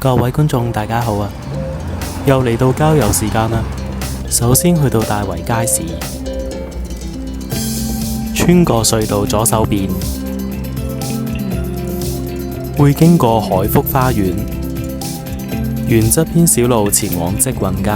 各位觀眾大家好啊，又嚟到郊遊時間啦。首先去到大圍街市，穿過隧道左手邊，會經過海福花園，沿側邊小路前往積運街。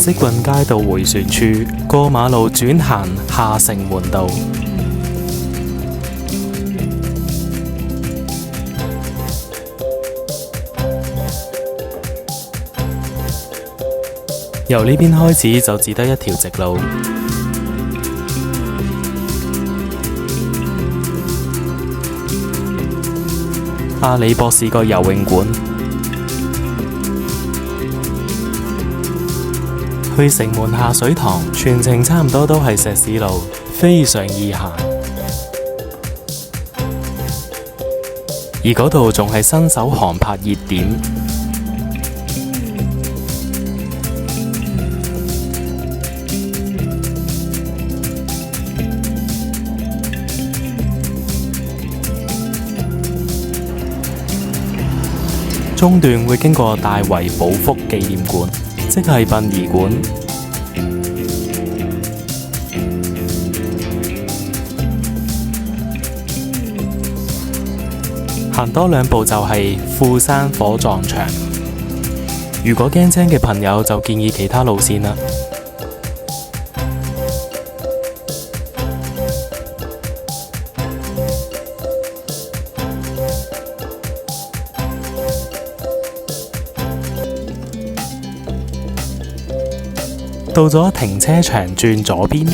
積運街到迴旋處，過馬路轉行下城門道。由呢邊開始就只得一條直路。阿里博士個游泳館。去城門下水塘，全程差唔多都係石屎路，非常易行。而嗰度仲係新手航拍熱點。中段會經過大圍寶福紀念館，即係殯儀館。行多兩步就係富山火葬場。如果驚青嘅朋友就建議其他路線啦。到咗停車場轉左邊，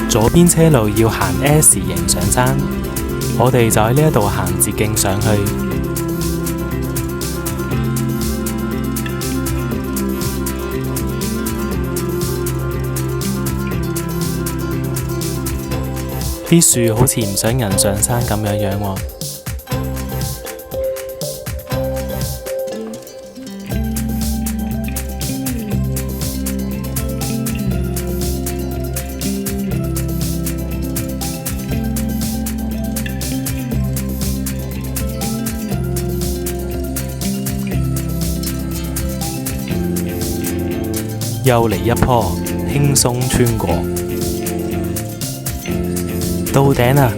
左邊車路要行 S 型上山，我哋就喺呢一度行捷徑上去。啲樹好似唔想人上山咁樣樣喎。又嚟一棵，輕鬆穿過，到頂啦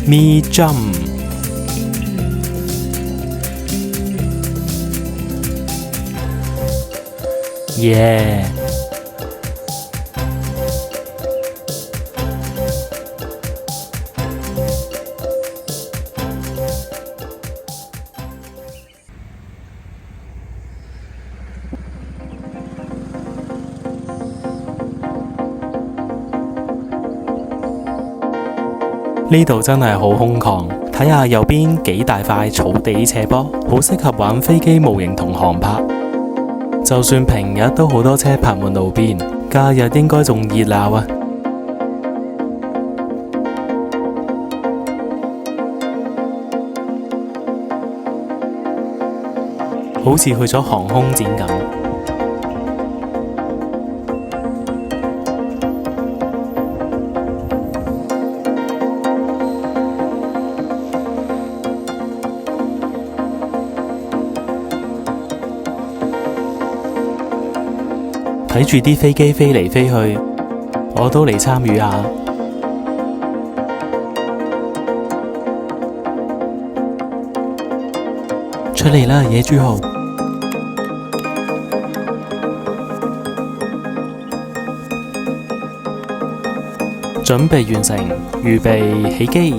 ！Me jump， 耶！呢度真係好空曠，睇下右邊幾大塊草地斜坡，好適合玩飛機模型同航拍。就算平日都好多車泊滿路邊，假日應該仲熱鬧啊！好似去咗航空展咁。睇住啲飛機飛嚟飛去，我都嚟參與下。出嚟啦，野豬號！準備完成，預備起機。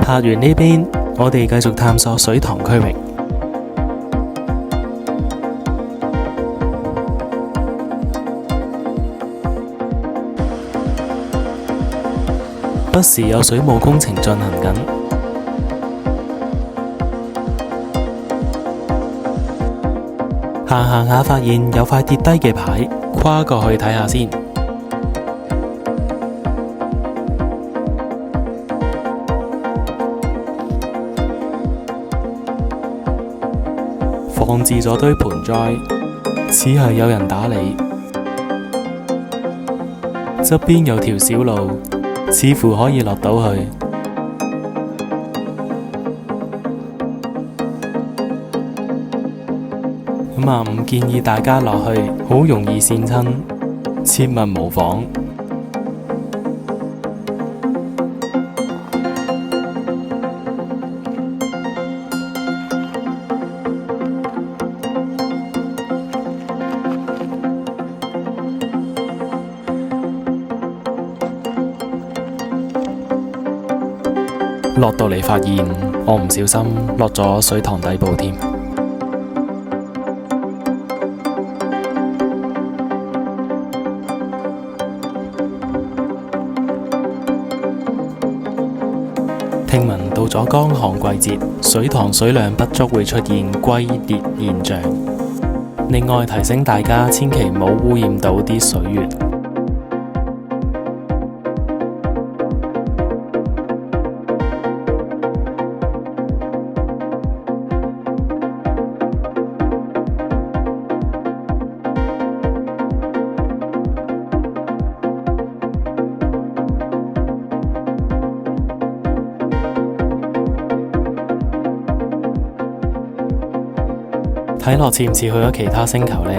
拍完呢邊，我哋繼續探索水塘區域。不時有水務工程進行緊。行下發現有塊跌低嘅牌，跨過去睇下先。放置咗堆盆栽，似係有人打理。側邊有條小路，似乎可以落到去。唔建議大家落去，好容易跣親，切勿模仿。落到嚟發現，我唔小心落咗水塘底部添。聽聞到咗乾旱季節，水塘水量不足會出現龜裂現象。另外提醒大家，千祈唔好污染到啲水源。睇落似唔似去咗其他星球呢？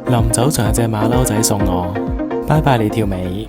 臨走仲有隻馬騮仔送我，拜拜你條尾。